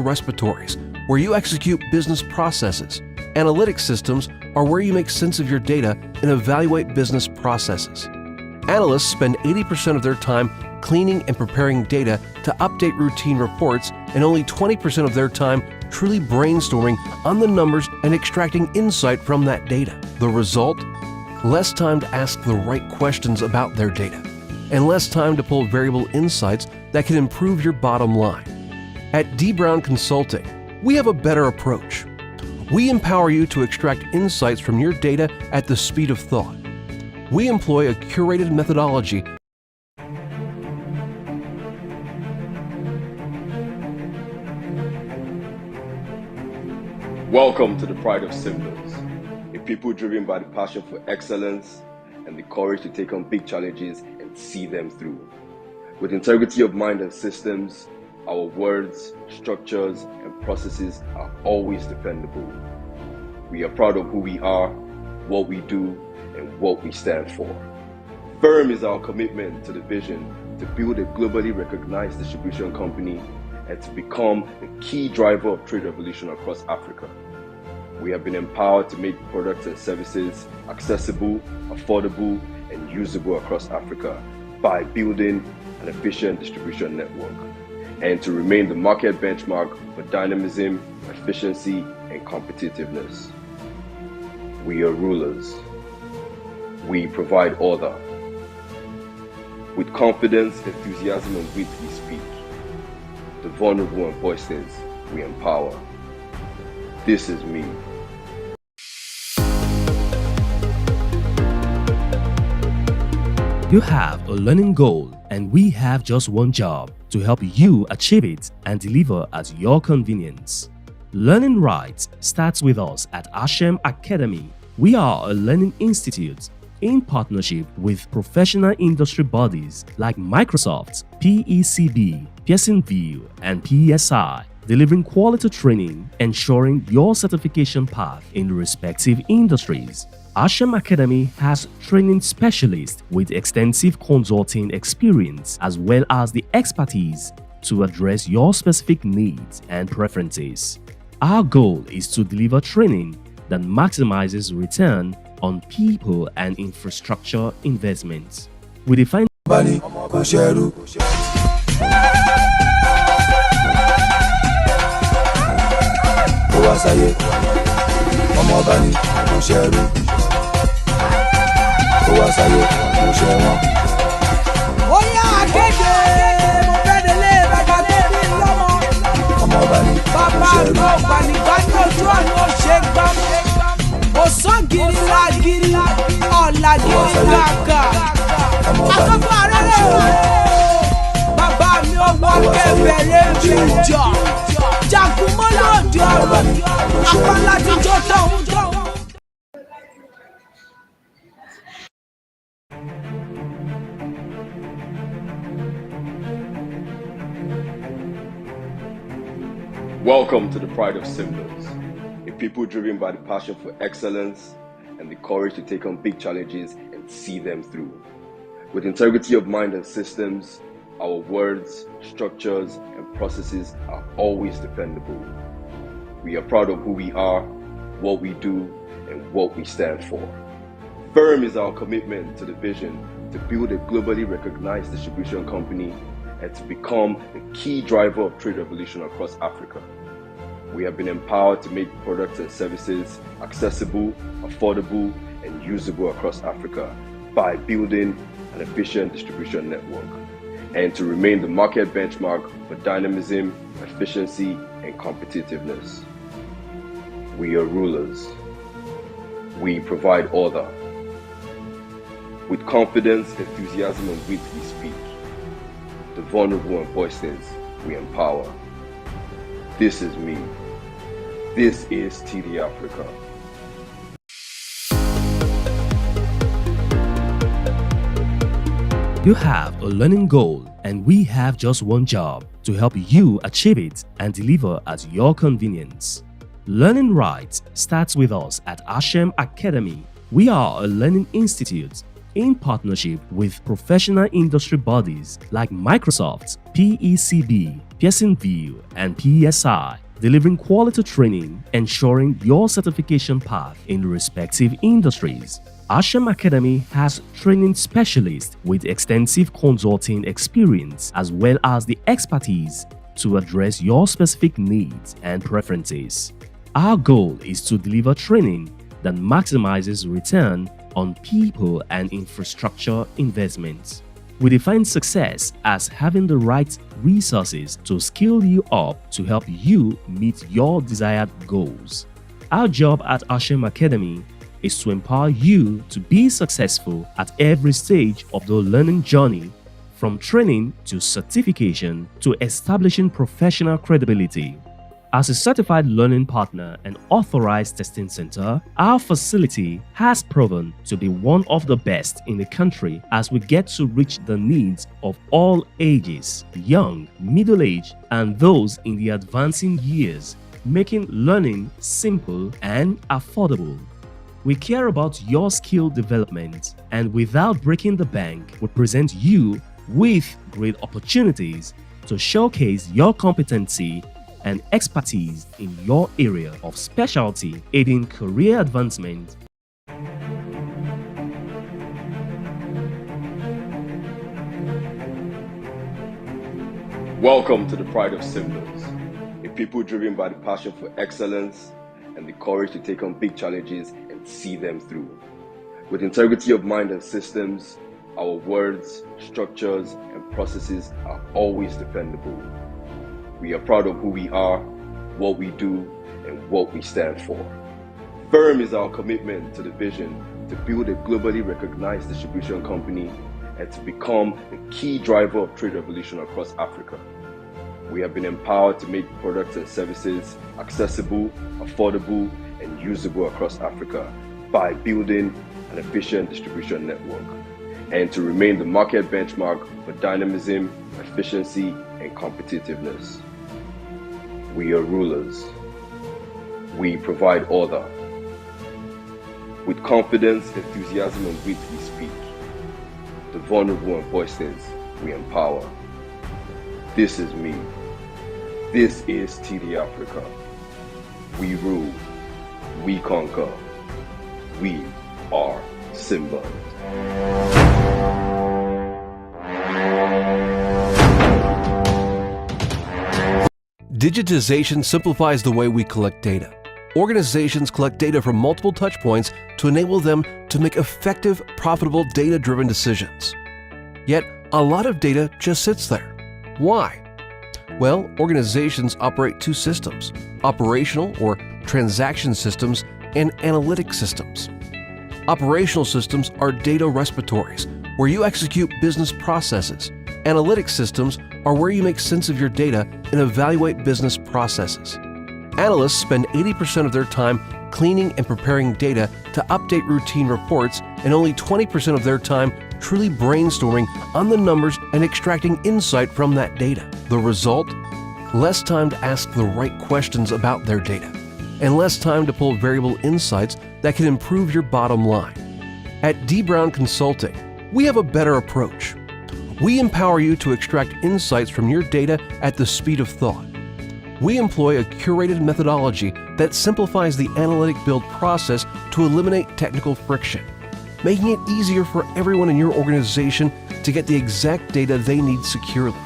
respiratories, where you execute business processes. Analytics systems are where you make sense of your data and evaluate business processes. Analysts spend 80% of their time cleaning and preparing data to update routine reports, and only 20% of their time truly brainstorming on the numbers and extracting insight from that data. The result? Less time to ask the right questions about their data, and less time to pull variable insights that can improve your bottom line. At D. Brown Consulting, we have a better approach. We empower you to extract insights from your data at the speed of thought. We employ a curated methodology. Welcome to the Pride of Symbols, a people driven by the passion for excellence and the courage to take on big challenges and see them through. With integrity of mind and systems, our words, structures, and processes are always dependable. We are proud of who we are, what we do, and what we stand for. Firm is our commitment to the vision to build a globally recognized distribution company and to become the key driver of trade revolution across Africa. We have been empowered to make products and services accessible, affordable, and usable across Africa by building an efficient distribution network, and to remain the market benchmark for dynamism, efficiency, and competitiveness. We are rulers. We provide order. With confidence, enthusiasm, and wit we speak. The vulnerable and voiceless we empower. This is me. You have a learning goal, and we have just one job: to help you achieve it and deliver at your convenience. Learning right starts with us at Hashem Academy. We are a learning institute in partnership with professional industry bodies like Microsoft, PECB, Pearson VUE, and PSI, delivering quality training, ensuring your certification path in respective industries. Hashem Academy has training specialists with extensive consulting experience as well as the expertise to address your specific needs and preferences. Our goal is to deliver training that maximizes return on people and infrastructure investments. We define Welcome to the Pride of Symbols, a people driven by the passion for excellence and the courage to take on big challenges and see them through. With integrity of mind and systems, our words, structures, and processes are always dependable. We are proud of who we are, what we do, and what we stand for. Firm is our commitment to the vision to build a globally recognized distribution company and to become the key driver of trade revolution across Africa. We have been empowered to make products and services accessible, affordable, and usable across Africa by building an efficient distribution network, and to remain the market benchmark for dynamism, efficiency, and competitiveness. We are rulers. We provide order. With confidence, enthusiasm, and wit we speak. The vulnerable and voiceless we empower. This is me. This is TD Africa. you have a learning goal, and we have just one job: to help you achieve it and deliver at your convenience. Learning right starts with us at Hashem Academy. We are a learning institute in partnership with professional industry bodies like Microsoft, PECB, Pearsonville, and PSI, delivering quality training, ensuring your certification path in respective industries. Ashem Academy has training specialists with extensive consulting experience as well as the expertise to address your specific needs and preferences. Our goal is to deliver training that maximizes return on people and infrastructure investments. We define success as having the right resources to skill you up to help you meet your desired goals. Our job at Ashem Academy is to empower you to be successful at every stage of the learning journey, from training to certification to establishing professional credibility. As a certified learning partner and authorized testing center, our facility has proven to be one of the best in the country as we get to reach the needs of all ages, young, middle-aged, and those in the advancing years, making learning simple and affordable. We care about your skill development, and without breaking the bank, we present you with great opportunities to showcase your competency and expertise in your area of specialty, aiding career advancement. Welcome to the Pride of Symbols, a people driven by the passion for excellence and the courage to take on big challenges and see them through. With integrity of mind and systems, our words, structures, and processes are always dependable. We are proud of who we are, what we do, and what we stand for. Firm is our commitment to the vision to build a globally recognized distribution company and to become the key driver of trade revolution across Africa. We have been empowered to make products and services accessible, affordable, and usable across Africa by building an efficient distribution network, and to remain the market benchmark for dynamism, efficiency, and competitiveness. We are rulers. We provide order. With confidence, enthusiasm, and wit we speak. The vulnerable and voiceless we empower. This is me. This is TD Africa. We rule. We conquer. We are Symbols. Digitization simplifies the way we collect data. Organizations collect data from multiple touchpoints to enable them to make effective, profitable, data-driven decisions. Yet, a lot of data just sits there. Why? Well, organizations operate two systems: operational or transaction systems and analytic systems. Operational systems are data repositories where you execute business processes. Analytic systems are where you make sense of your data and evaluate business processes. Analysts spend 80% of their time cleaning and preparing data to update routine reports, and only 20% of their time truly brainstorming on the numbers and extracting insight from that data. The result? Less time to ask the right questions about their data, and less time to pull variable insights that can improve your bottom line. At D. Brown Consulting, we have a better approach. We empower you to extract insights from your data at the speed of thought. We employ a curated methodology that simplifies the analytic build process to eliminate technical friction, making it easier for everyone in your organization to get the exact data they need securely.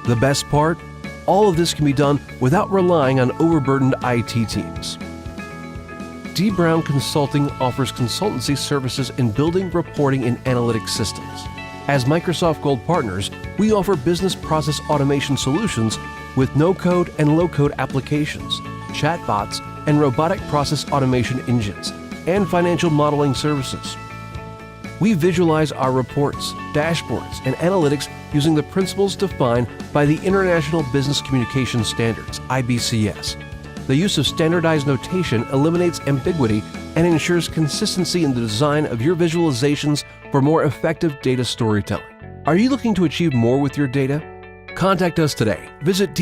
The best part? All of this can be done without relying on overburdened IT teams. D. Brown Consulting offers consultancy services in building, reporting, and analytics systems. As Microsoft Gold partners, we offer business process automation solutions with no-code and low-code applications, chatbots, and robotic process automation engines, and financial modeling services. We visualize our reports, dashboards, and analytics using the principles defined by the International Business Communication Standards, IBCS. The use of standardized notation eliminates ambiguity and ensures consistency in the design of your visualizations for more effective data storytelling. Are you looking to achieve more with your data? Contact us today. Visit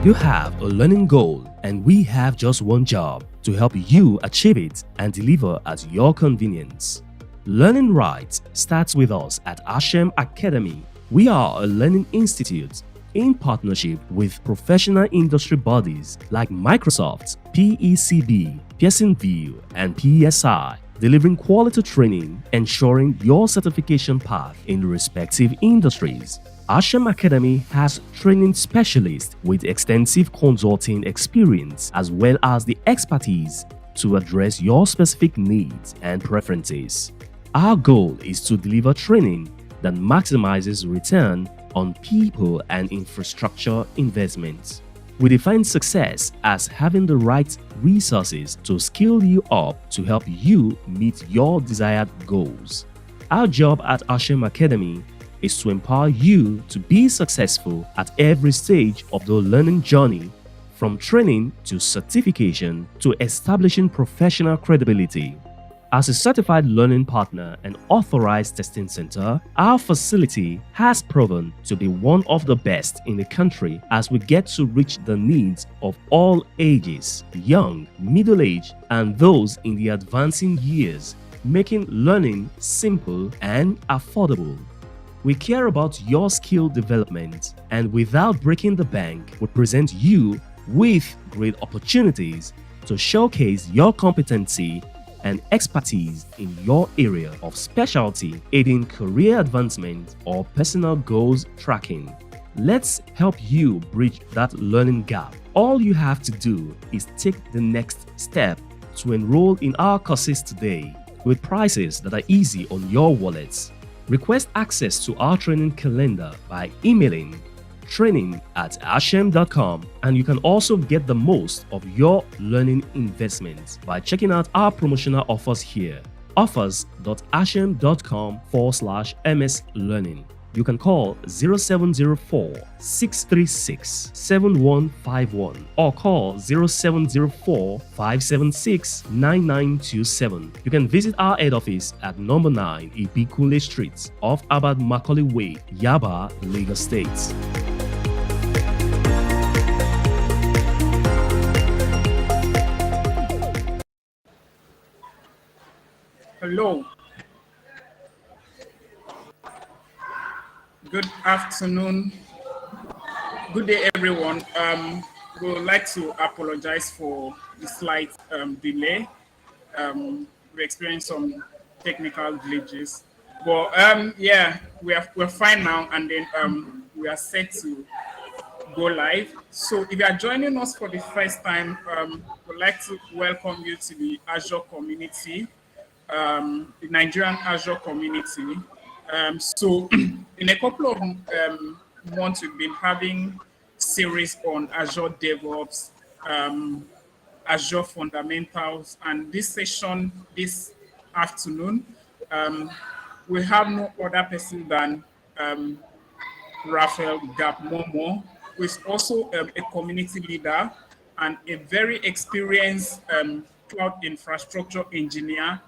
You have a learning goal, and we have just one job to help you achieve it and deliver at your convenience. Learning right starts with us at Ashem Academy. We are a learning institute in partnership with professional industry bodies like Microsoft, PECB, Pearson VUE, and PSI, delivering quality training, ensuring your certification path in respective industries. Ashem Academy has training specialists with extensive consulting experience as well as the expertise to address your specific needs and preferences. Our goal is to deliver training that maximizes return on people and infrastructure investments. We define success as having the right resources to skill you up to help you meet your desired goals. Our job at Ashem Academy is to empower you to be successful at every stage of the learning journey, from training to certification to establishing professional credibility. As a certified learning partner and authorized testing center, our facility has proven to be one of the best in the country as we get to reach the needs of all ages, young, middle-aged, and those in the advancing years, making learning simple and affordable. We care about your skill development, and without breaking the bank, we present you with great opportunities to showcase your competency and expertise in your area of specialty, aiding career advancement or personal goals tracking. Let's help you bridge that learning gap. All you have to do is take the next step to enroll in our courses today with prices that are easy on your wallets. Request access to our training calendar by emailing training@ashem.com, and you can also get the most of your learning investment by checking out our promotional offers here. offers.ashem.com/ms learning. You can call 0704 636 7151 or call 0704 576 9927. You can visit our head office at number 9 Ibikunle Street off Abad Macaulay Way, Yaba, Lagos State. Hello. Good afternoon. Good day, everyone. We would like to apologize for the slight delay. We experienced some technical glitches, but yeah, we're fine now, and then we are set to go live. So, if you are joining us for the first time, we'd like to welcome you to the Azure community, the Nigerian Azure community. So in a couple of months, we've been having series on Azure DevOps, Azure fundamentals, and this session this afternoon, we have no other person than Raphael Gapmomo, who is also a community leader and a very experienced cloud infrastructure engineer.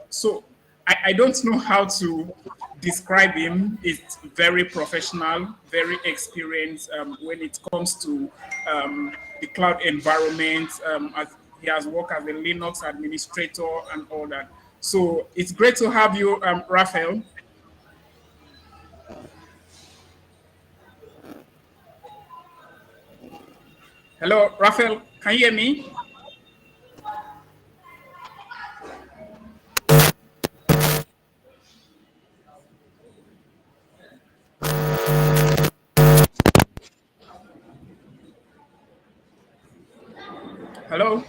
So I don't know how to describe him. He's very professional, very experienced when it comes to the cloud environment. As he has worked as a Linux administrator and all that. So it's great to have you, Raphael. Hello, Raphael. Can you hear me? Hello.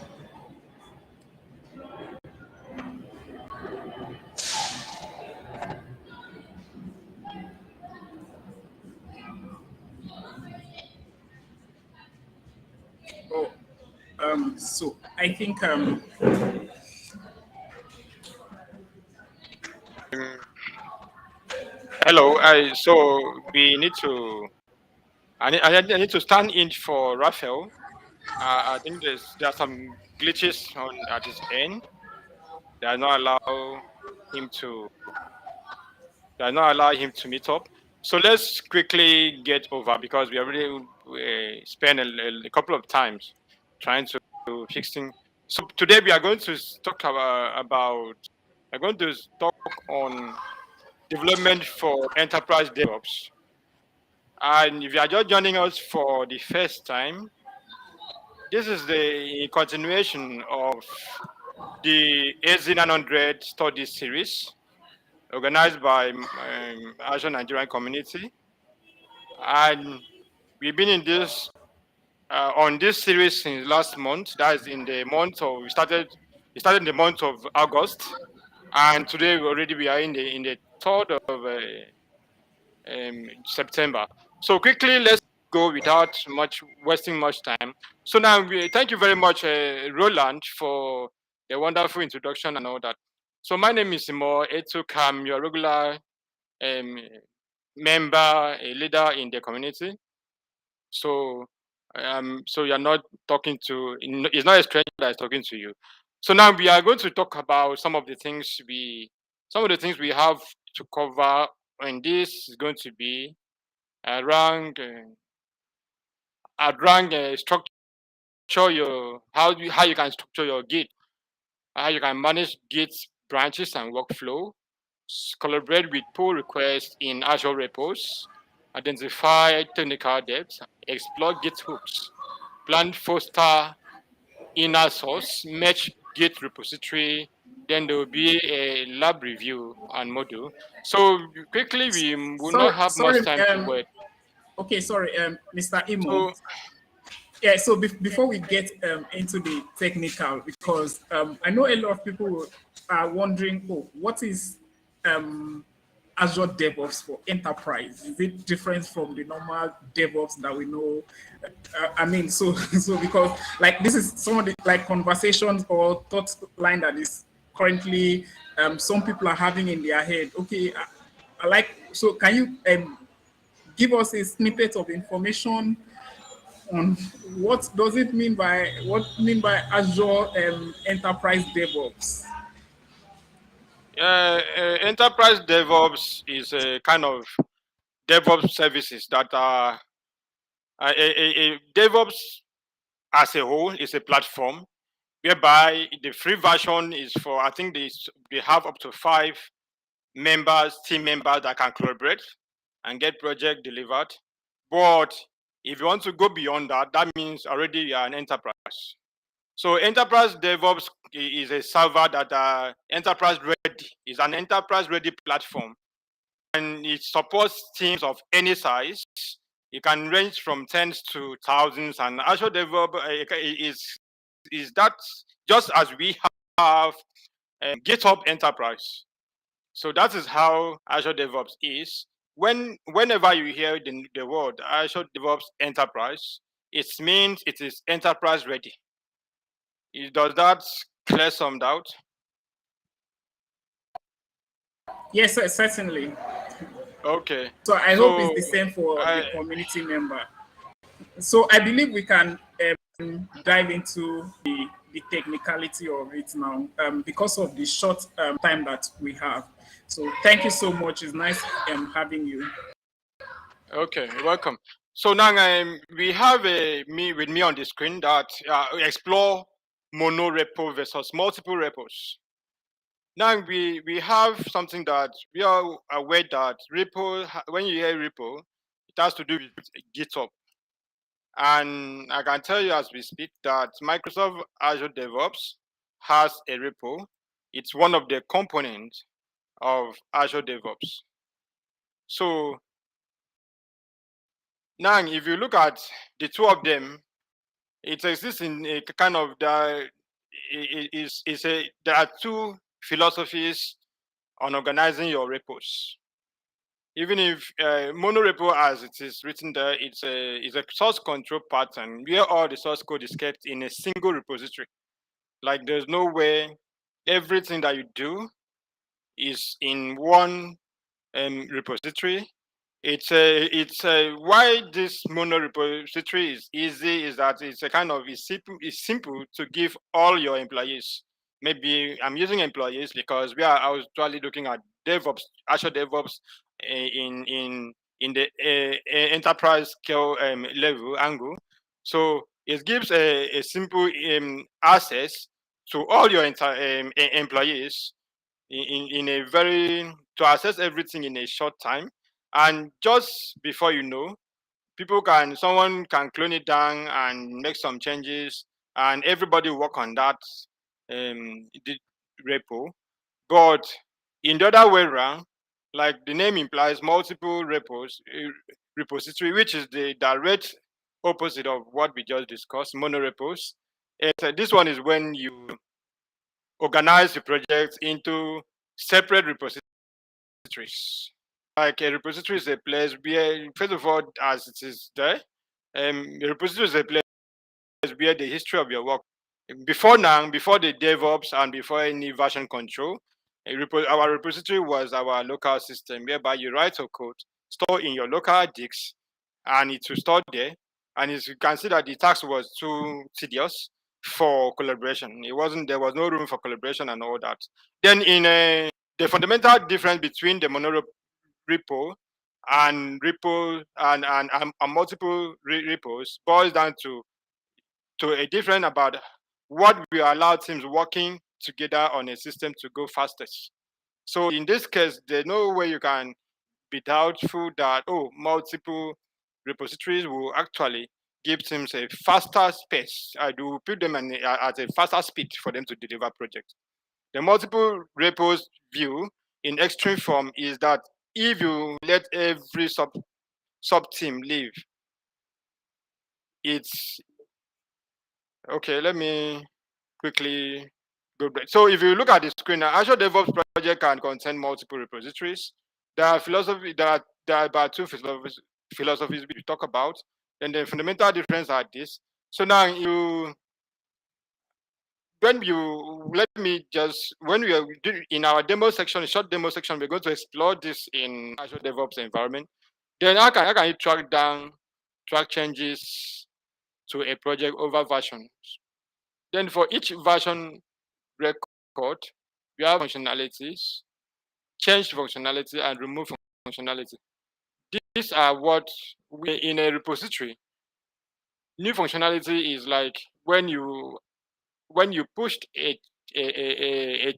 Oh, so I think Hello. So we need to. I need to stand in for Raphael. I think there are some glitches at his end. They are not allow him to. They are not allow him to meet up. So let's quickly get over, because we already spent a couple of times trying to fixing. So today we are going to talk we're going to talk on development for enterprise DevOps. And if you are just joining us for the first time, this is the continuation of the AZ900 study series organized by Azure Nigerian community. And we've been in this on this series since last month. That is in the month of we started in the month of August, and today we are in the 3rd of September. So quickly, let's go without wasting much time. So now, thank you very much, Roland, for the wonderful introduction and all that. So my name is Simo Etuk. I'm your regular um, member, a leader in the community. So you're not talking to. It's not a stranger that is talking to you. So now we are going to talk about some of the things we have to cover, and this is going to be around structure your how you can structure your Git, how you can manage Git branches and workflow, collaborate with pull requests in Azure repos, identify technical debt, explore Git hooks, plan foster inner source, match Git repository. Then there will be a lab review and module. So quickly, we will not have much Sorry. time to wait. Okay, sorry, Mr. Imo. So Yeah, so before we get into the technical, because I know a lot of people are wondering, oh, what is Azure DevOps for enterprise? Is it different from the normal DevOps that we know? I mean, so so because like this is some of the like conversations or thought line that is currently some people are having in their head. Okay, I like, so can you give us a snippet of information on what does it mean by Azure Enterprise DevOps? enterprise DevOps is a kind of DevOps services that are DevOps as a whole is a platform whereby the free version is for, I think they have up to 5 team members that can collaborate and get project delivered. But if you want to go beyond that, that means already you are an enterprise. So enterprise DevOps is a server that enterprise ready, is an enterprise ready platform, and it supports teams of any size. It can range from tens to thousands, and Azure DevOps is that just as we have GitHub Enterprise. So that is how Azure DevOps is. Whenever you hear the word Azure DevOps Enterprise, it means it is enterprise ready. Does that clear some doubt? Yes, sir, certainly. Okay. So I hope it's the same for the community member. So I believe we can dive into the technicality of it now because of the short time that we have. So thank you so much. It's nice having you. Okay, you're welcome. So now we have with me on the screen that explore mono repo versus multiple repos. Now we have something that we are aware that repo, when you hear repo, it has to do with GitHub. And I can tell you as we speak that Microsoft Azure DevOps has a repo. It's one of the components of Azure DevOps. So now, if you look at the two of them, it exists in a kind of there are two philosophies on organizing your repos. Even if monorepo, as it is written there, it's a source control pattern where all the source code is kept in a single repository. Like there's no way everything that you do is in one repository. It's why this mono repository is easy is that it's a kind of it's simple to give all your employees. Maybe I'm using employees because I was actually looking at DevOps, Azure DevOps in in the enterprise scale level angle. So it gives a simple access to all your employees in a very to access everything in a short time, and just before you know, someone can clone it down and make some changes, and everybody work on that the repo. But in the other way around, like the name implies, multiple repository, which is the direct opposite of what we just discussed, monorepos. This one is when you organize the project into separate repositories. Like a repository is a place where, first of all, as it is there, the repository is a place where the history of your work, before now, before the DevOps and before any version control, our repository was our local system whereby you write your code, store in your local disk, and it will store there. And as you can see that the task was too tedious for collaboration. There was no room for collaboration and all that. Then the fundamental difference between the repo and multiple repos boils down to a different about what will allow teams working together on a system to go fastest. So in this case, there's no way you can be doubtful that multiple repositories will actually give teams a faster space. I do put them at a faster speed for them to deliver projects. The multiple repos view in extreme form is that if you let every sub team leave, it's okay. Let me quickly go back. So if you look at the screen now, Azure DevOps project can contain multiple repositories. There are about two philosophies we talk about. Then the fundamental difference are this. So now when we are in our demo section, short demo section, we're going to explore this in Azure DevOps environment. Then how can you track changes to a project over versions? Then for each version record, we have functionalities, change functionality, and remove functionality. These are what we in a repository. New functionality is like when you pushed a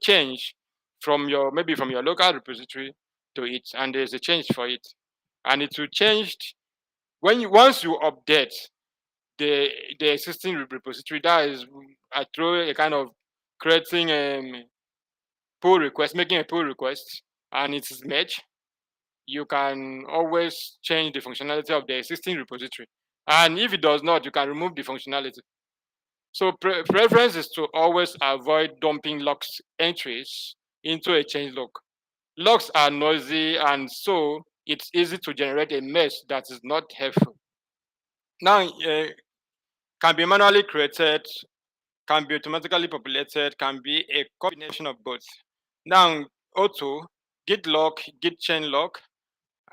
change from your local repository to it, and there's a change for it, and it will change once you update the existing repository. That is, I throw a kind of creating pull request, making a pull request, and it is merged. You can always change the functionality of the existing repository, and if it does not, you can remove the functionality. So preference is to always avoid dumping logs entries into a change log. Logs are noisy, and so it's easy to generate a mess that is not helpful. Now, can be manually created, can be automatically populated, can be a combination of both. Now, auto, git log, git chain log,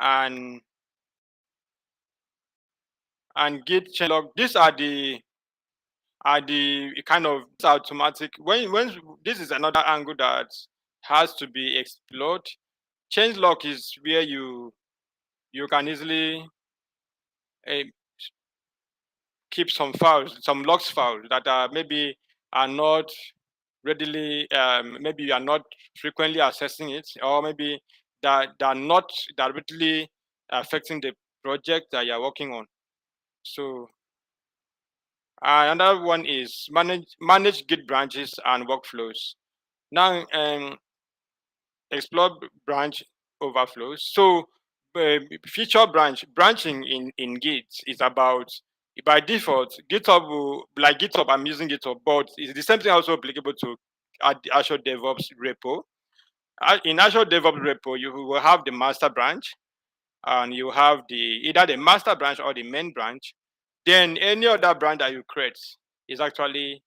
and git chain log. These are the kind of automatic. When this is another angle that has to be explored. Change log is where you can easily keep some logs files that are maybe are not readily, maybe you are not frequently accessing it, or maybe that are not directly affecting the project that you are working on. So another one is manage Git branches and workflows. Now, explore branch overflows. So feature branching in Git is about, by default, GitHub will, like GitHub, I'm using GitHub, but it's the same thing also applicable to Azure DevOps repo. In Azure DevOps repo, you will have the master branch, and you have either the master branch or the main branch. Then any other branch that you create is actually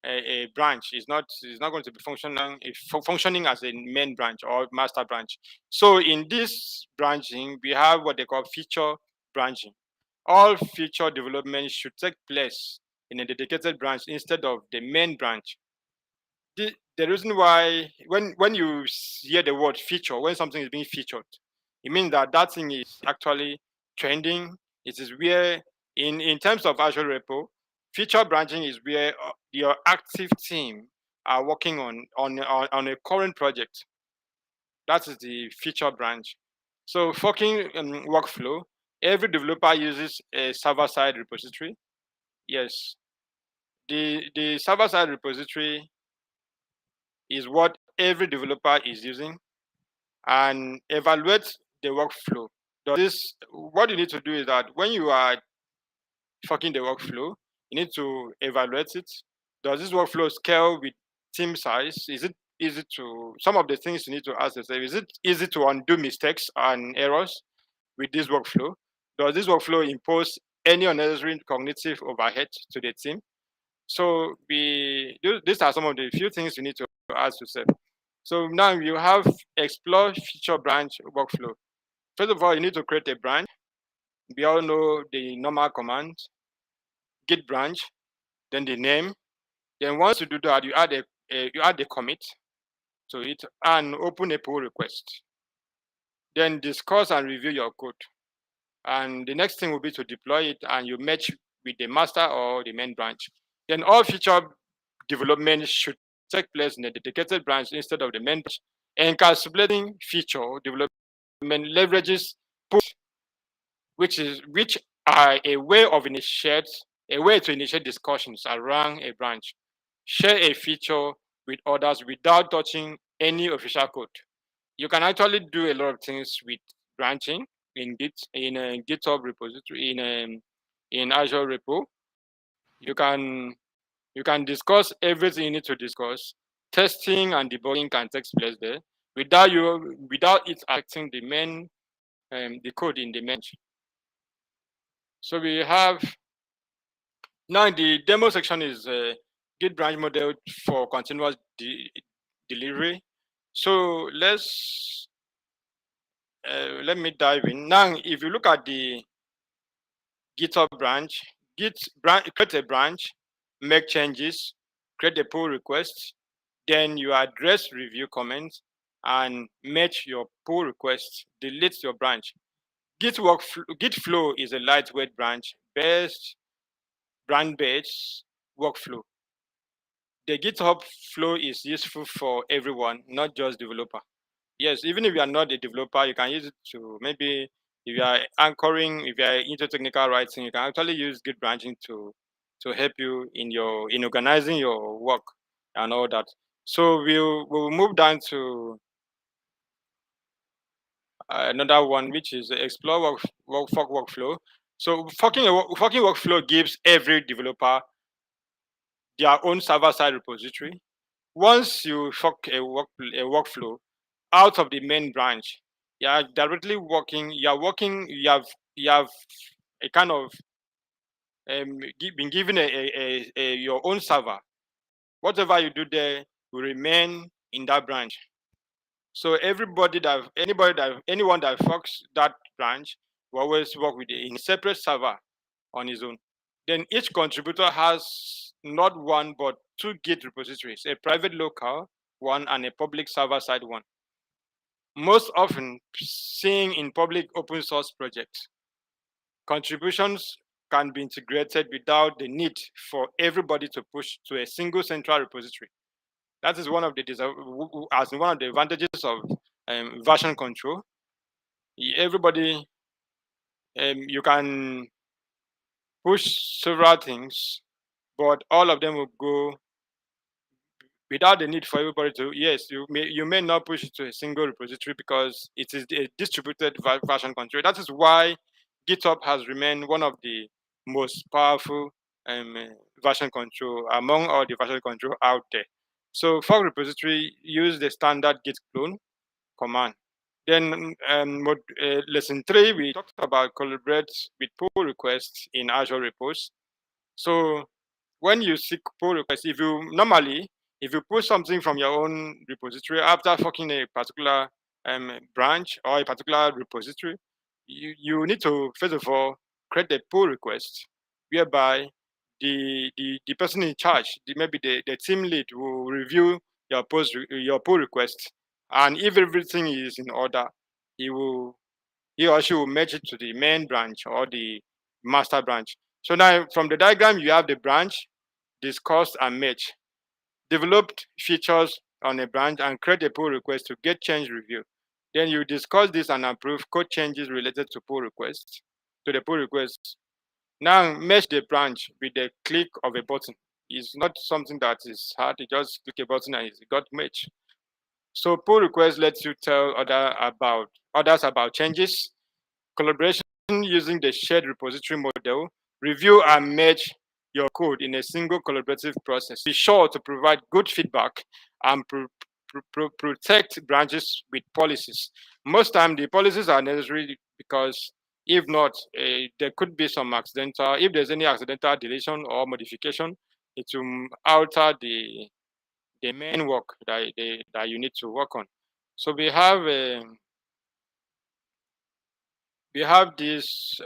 a branch. Is not going to be functioning as a main branch or master branch. So in this branching, we have what they call feature branching. All feature development should take place in a dedicated branch instead of the main branch. The reason why when you hear the word feature, when something is being featured, it means that thing is actually trending. It is where, in terms of Azure Repo, feature branching is where your active team are working on a current project. That is the feature branch. So forking workflow, every developer uses a server-side repository. Yes, the server-side repository is what every developer is using, and evaluate the workflow. What you need to do is that when you are forking the workflow, you need to evaluate it. Does this workflow scale with team size? Is it easy to, some of the things you need to ask yourself, is it easy to undo mistakes and errors with this workflow? Does this workflow impose any unnecessary cognitive overhead to the team? So these are some of the few things you need to ask yourself. So now you have explore feature branch workflow. First of all, you need to create a branch. We all know the normal command, git branch, then the name. Then once you do that, you add a commit to it and open a pull request. Then discuss and review your code. And the next thing will be to deploy it, and you match with the master or the main branch. Then all feature development should take place in a dedicated branch instead of the main branch. Encapsulating feature development leverages pull, which are a way to initiate discussions around a branch. Share a feature with others without touching any official code. You can actually do a lot of things with branching in a GitHub repository, in Azure Repo. You can discuss everything you need to discuss. Testing and debugging can take place there without it affecting the code in the main. So we have now the demo section is Git branch model for continuous delivery. So let me dive in. Now, if you look at the GitHub branch, create a branch, make changes, create a pull request, then you address review comments and match your pull request, delete your branch. Git flow is a lightweight branch-based workflow. The GitHub flow is useful for everyone, not just developer. Yes, even if you are not a developer, you can use it to, maybe if you are anchoring, if you are into technical writing, you can actually use Git branching to help you in organizing your work and all that. So we'll move down to another one, which is explore fork workflow. So forking workflow gives every developer their own server-side repository. Once you fork a workflow out of the main branch, you are directly working. You have a kind of been given your own server. Whatever you do there will remain in that branch. So anyone that forks that branch will always work with a separate server on his own. Then each contributor has not one but two Git repositories, a private local one and a public server-side one. Most often seen in public open source projects, contributions can be integrated without the need for everybody to push to a single central repository. That is one of the advantages of version control. Everybody, you can push several things, but all of them will go without the need for everybody to. Yes, you may not push it to a single repository because it is a distributed version control. That is why GitHub has remained one of the most powerful version control among all the version control out there. So fork repository use the standard git clone command. Then lesson 3, we talked about collaborate with pull requests in Azure repos. So when you seek pull requests, if you pull something from your own repository after forking a particular branch or a particular repository, you need to first of all create a pull request whereby the person in charge, maybe the team lead, will review your pull request, and if everything is in order, he will he or she will merge it to the main branch or the master branch. So now from the diagram, you have the branch, discuss and merge. Developed features on a branch and create a pull request to get change review. Then you discuss this and approve code changes related to pull requests, to the pull request. Now merge the branch with the click of a button. It's not something that is hard. You just click a button and it got merged. So pull request lets you tell others about changes. Collaboration using the shared repository model, review and merge your code in a single collaborative process. Be sure to provide good feedback and protect branches with policies. Most time the policies are necessary because if not, there could be some accidental, if there's any accidental deletion or modification, it will alter the main work that you need to work on. So we have this.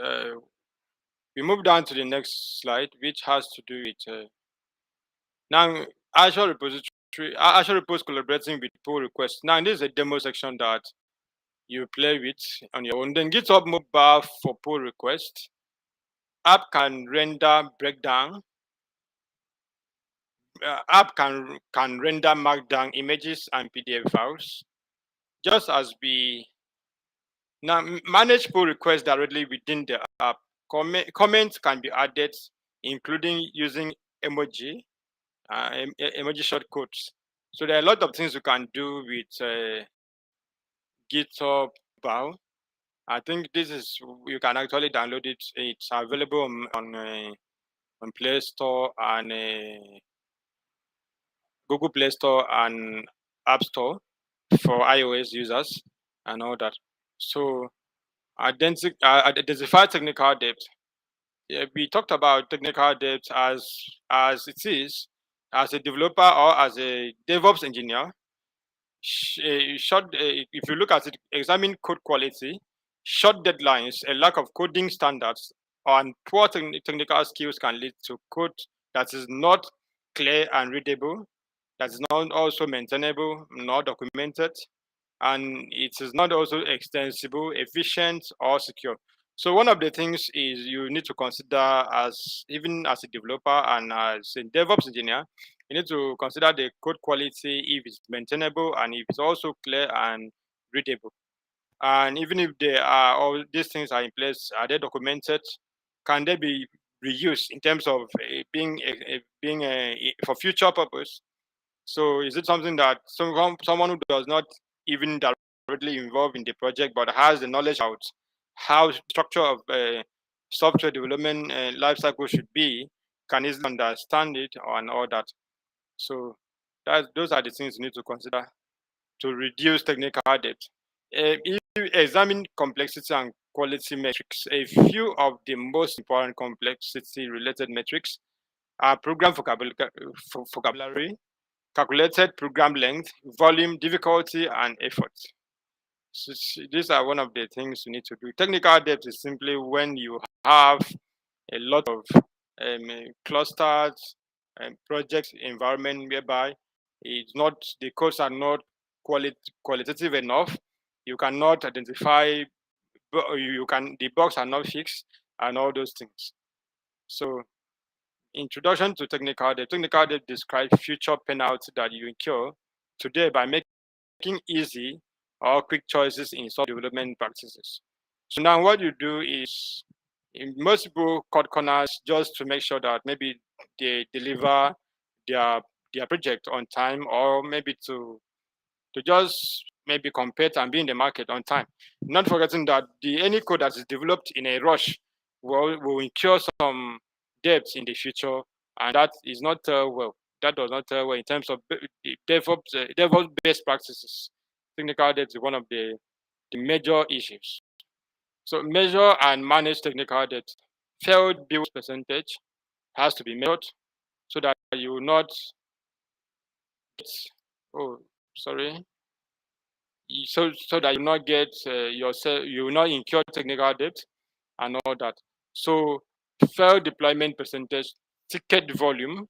We move down to the next slide, which has to do with now Azure repository. Azure repos collaborating with pull requests. Now this is a demo section that you play with on your own. Then GitHub mobile for pull request. App can render breakdown. App can render markdown images and PDF files. Just as we now manage pull requests directly within the app. Comments can be added, including using emoji shortcodes. So there are a lot of things you can do with GitHub Bow. I think this is, you can actually download it. It's available on Play Store and Google Play Store and App Store for iOS users and all that. So identify technical debt. Yeah, we talked about technical debt as it is, as a developer or as a DevOps engineer. If you look at it, examine code quality, short deadlines, a lack of coding standards, and poor technical skills can lead to code that is not clear and readable, that is not also maintainable, not documented, and it is not also extensible, efficient, or secure. So one of the things is you need to consider, as even as a developer and as a DevOps engineer, you need to consider the code quality, if it's maintainable and if it's also clear and readable. And even if they are, all these things are in place, are they documented? Can they be reused in terms of being for future purpose? So is it something that someone who does not even directly involved in the project but has the knowledge about how structure of software development lifecycle should be can easily understand it and all that? So those are the things you need to consider to reduce technical debt. If you examine complexity and quality metrics, a few of the most important complexity related metrics are program vocabulary, calculated program length, volume, difficulty, and effort. So these are one of the things you need to do. Technical debt is simply when you have a lot of clustered project environment whereby it's not, the codes are not qualitative enough. You cannot identify, the bugs are not fixed, and all those things. So introduction to technical debt. Technical debt describes future penalties that you incur today by making easy or quick choices in software development practices. So now what you do is, most people cut corners just to make sure that maybe they deliver their project on time, or maybe to just maybe compete and be in the market on time. Not forgetting that any code that is developed in a rush will incur some debts in the future, and that is not well. That does not well in terms of DevOps best practices. Technical debt is one of the major issues. So measure and manage technical debt. Failed build percentage has to be measured so that you will not get, oh, sorry. So that you will not get yourself, you will not incur technical debt and all that. So failed deployment percentage, ticket volume,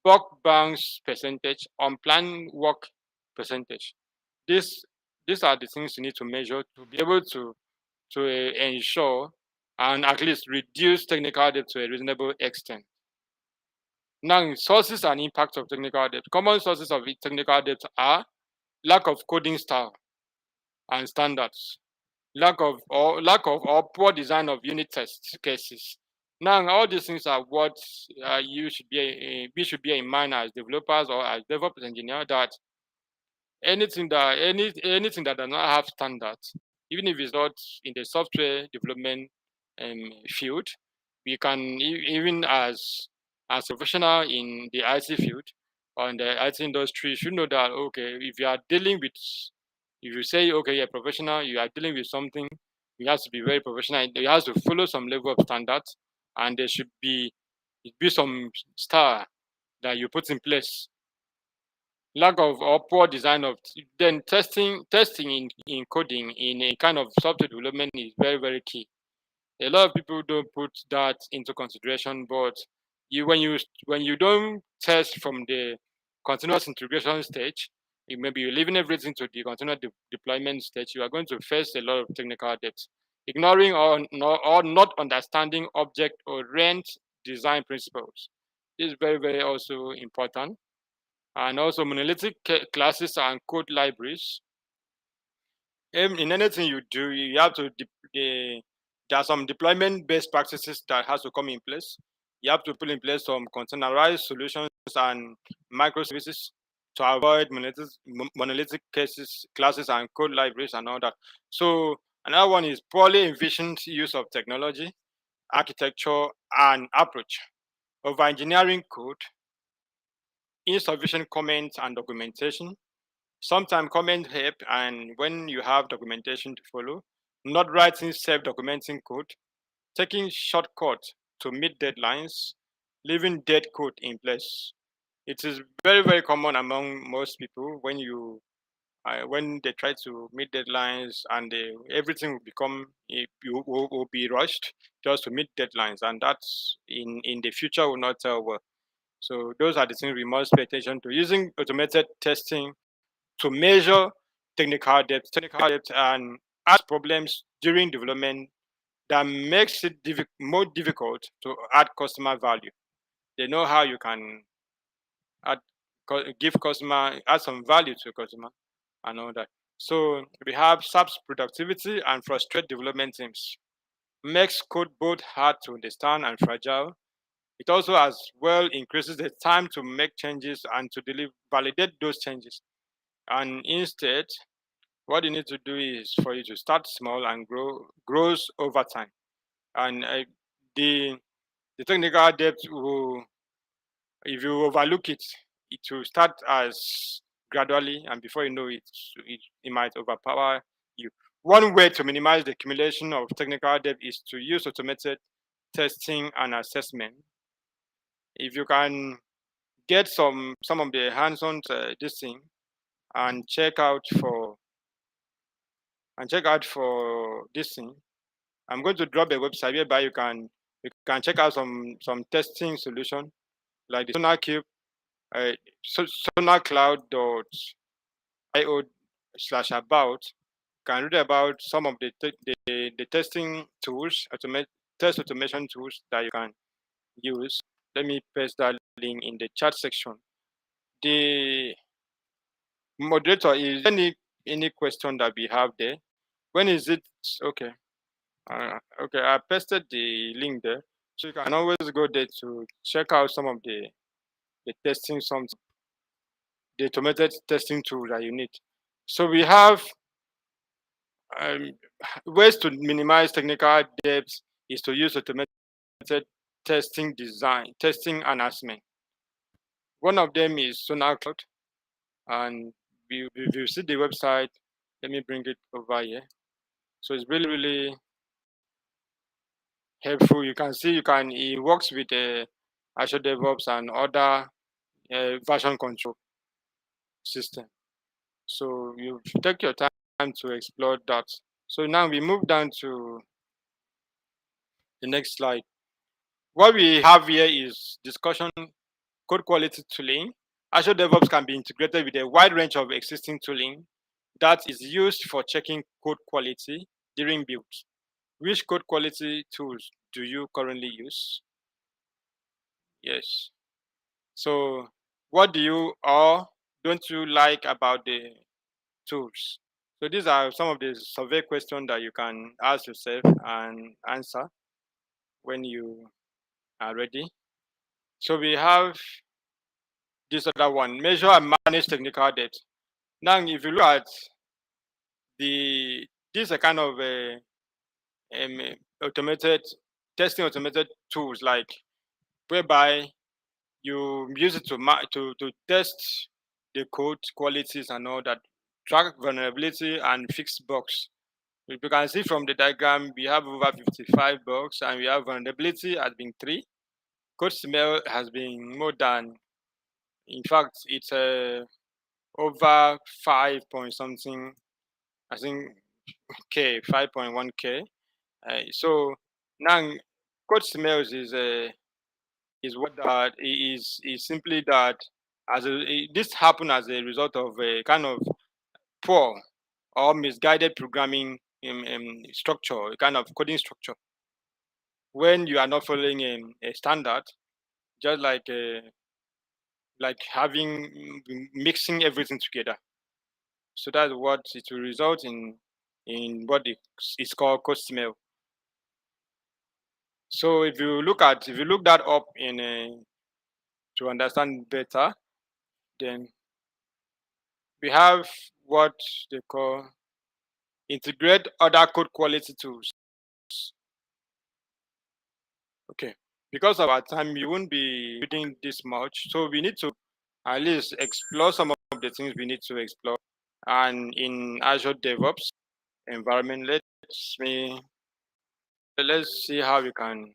bug bounce percentage, unplanned work percentage. These are the things you need to measure to be able to to ensure and at least reduce technical debt to a reasonable extent. Now, sources and impacts of technical debt. Common sources of technical debt are lack of coding style and standards, lack of or poor design of unit test cases. Now, all these things are what we should be in mind as developers or as DevOps engineer, that anything that does not have standards, even if it's not in the software development field, we can even as professional in the IT field or in the IT industry should know that, okay, if you are dealing with, if you say, okay, you're professional, you are dealing with something, you have to be very professional. You have to follow some level of standards, and there should be some star that you put in place. Lack of or poor design of then testing in coding in a kind of software development is very, very key. A lot of people don't put that into consideration, but when you don't test from the continuous integration stage, maybe you're leaving everything to the continuous deployment stage, you are going to face a lot of technical debt. Ignoring or not understanding object orient design principles is very, very also important. And also monolithic classes and code libraries. In anything you do, you have to there are some deployment best practices that has to come in place. You have to put in place some containerized solutions and microservices to avoid monolithic cases, classes, and code libraries and all that. So another one is poorly envisioned use of technology, architecture, and approach. Over engineering code, insufficient comments and documentation. Sometimes comment help, and when you have documentation to follow, not writing self-documenting code, taking shortcuts to meet deadlines, leaving dead code in place. It is very, very common among most people when they try to meet deadlines, and everything will become will be rushed just to meet deadlines, and that's in the future will not tell well. So those are the things we must pay attention to. Using automated testing to measure technical depth and add problems during development that makes it more difficult to add customer value. They know how you can add, add some value to a customer and all that. So we have SAP's productivity and frustrate development teams. Makes code both hard to understand and fragile. It also as well increases the time to make changes and to validate those changes. And instead, what you need to do is for you to start small and grows over time. And the technical depth will, if you overlook it, it will start as gradually, and before you know it, it might overpower you. One way to minimize the accumulation of technical debt is to use automated testing and assessment. If you can get some of the hands-on this thing and check out for this thing, I'm going to drop a website whereby you can check out some testing solution like the SonarCube, sonarcloud.io/about. You can read about some of the testing tools, test automation tools that you can use. Let me paste that link in the chat section. The moderator, is any question that we have there? When is it? Okay. Okay, I pasted the link there, so you can always go there to check out some of the testing, the automated testing tool that you need. So we have ways to minimize technical debt is to use automated testing enhancement. One of them is SonarCloud, and if you see the website, let me bring it over here. So it's really, really helpful. You can see it works with Azure DevOps and other version control system. So you take your time to explore that. So now we move down to the next slide. What we have here is discussion code quality tooling. Azure DevOps can be integrated with a wide range of existing tooling that is used for checking code quality during builds. which code quality tools do you currently use? Yes. So what do you or don't you like about the tools? So these are some of the survey questions that you can ask yourself and answer when you are ready. So we have this other one, measure and manage technical debt. Now, if you look at these are kind of um, automated testing automated tools like whereby you use it to test the code qualities and all that, track vulnerability and fix bugs. If you can see from the diagram, we have over 55 bugs and we have vulnerability has been 3. Code smell has been more than, in fact, it's over 5 point something, I think, K, 5.1K. So now code smells is what that is simply that this happened as a result of a kind of poor or misguided programming structure, a kind of coding structure. When you are not following a standard, just like having mixing everything together. So that's what it will result in what is called code smell. So if you look that up in to understand better, then we have what they call integrate other code quality tools. Okay, because of our time, we won't be reading this much, so we need to at least explore some of the things we need to explore. And in Azure DevOps environment, let's see how we can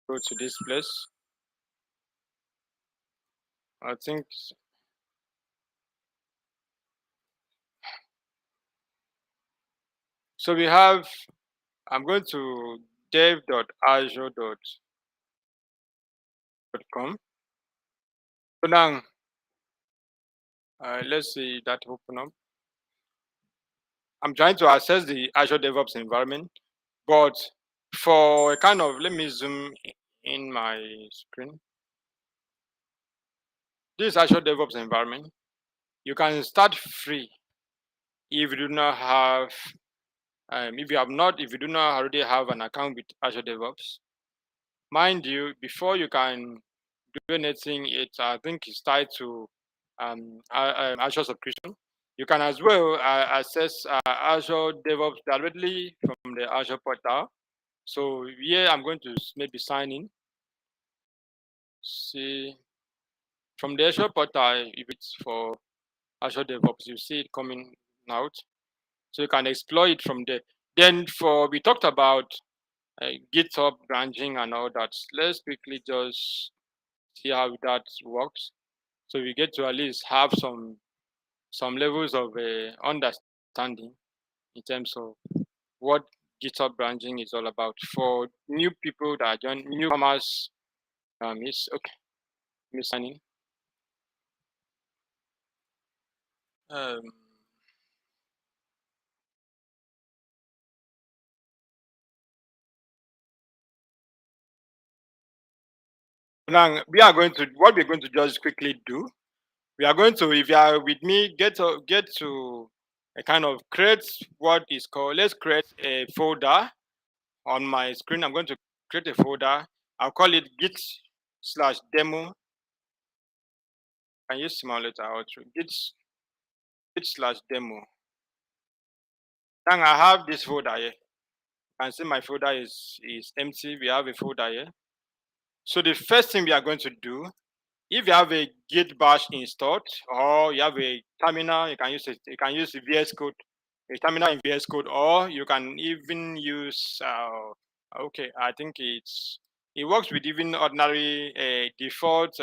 go to this place. I think so. We have. I'm going to dev.azure.com. So now, let's see that open up. I'm trying to access the Azure DevOps environment, but for a kind of, let me zoom in my screen. This Azure DevOps environment, you can start free if you do not have, if you do not already have an account with Azure DevOps. Mind you, before you can do anything, I think it's tied to Azure subscription. You can as well access Azure DevOps directly from the Azure portal. So here I'm going to maybe sign in. See from the Azure portal, if it's for Azure DevOps, you see it coming out. So you can explore it from there. Then we talked about GitHub branching and all that. Let's quickly just see how that works. So we get to at least have some levels of understanding in terms of what GitHub branching is all about for new people that join newcomers. Is okay. Let me sign in. Um, Now what we're going to just quickly do. We are going to, if you are with me, get to a kind of create what is called. Let's create a folder on my screen. I'm going to create a folder. I'll call it git/demo. Can use simulator or git/demo. Now I have this folder here. You can see my folder is empty. We have a folder here. So the first thing we are going to do, if you have a Git bash installed or you have a terminal, you can use it. You can use the VS Code, a terminal in VS Code, or you can even use. Okay, I think it works with even ordinary default.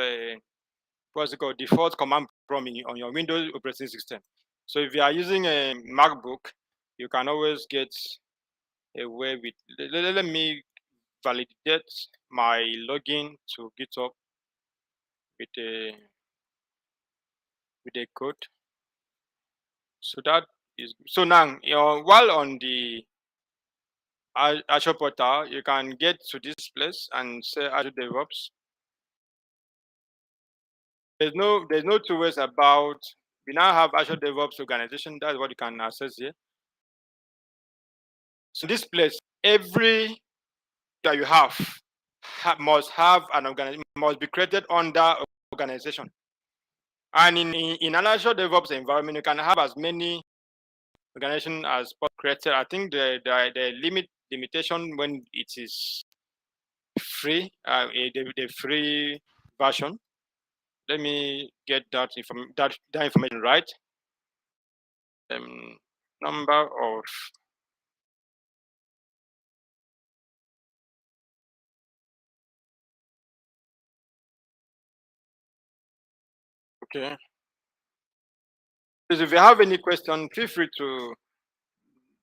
What's it called? Default command prompt on your Windows operating system. So if you are using a MacBook, you can always get away with. Let me validate my login to GitHub with a code. So that is so now while on the Azure portal, you can get to this place and say Azure DevOps. There's no two ways about. We now have Azure DevOps organization. That's what you can access here. So this place, every that you must have an organization, must be created under organization. And in an Azure DevOps environment, you can have as many organizations as created. I think the limitation when it is free, the free version. Let me get that information right. Number of okay. If you have any question, feel free to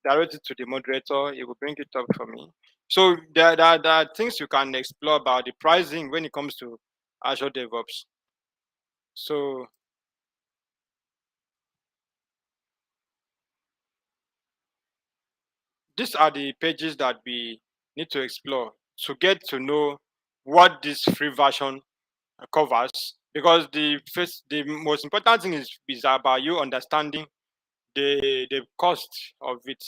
direct it to the moderator. He will bring it up for me. So there are things you can explore about the pricing when it comes to Azure DevOps. So these are the pages that we need to explore to get to know what this free version covers, because the most important thing is about you understanding the cost of it.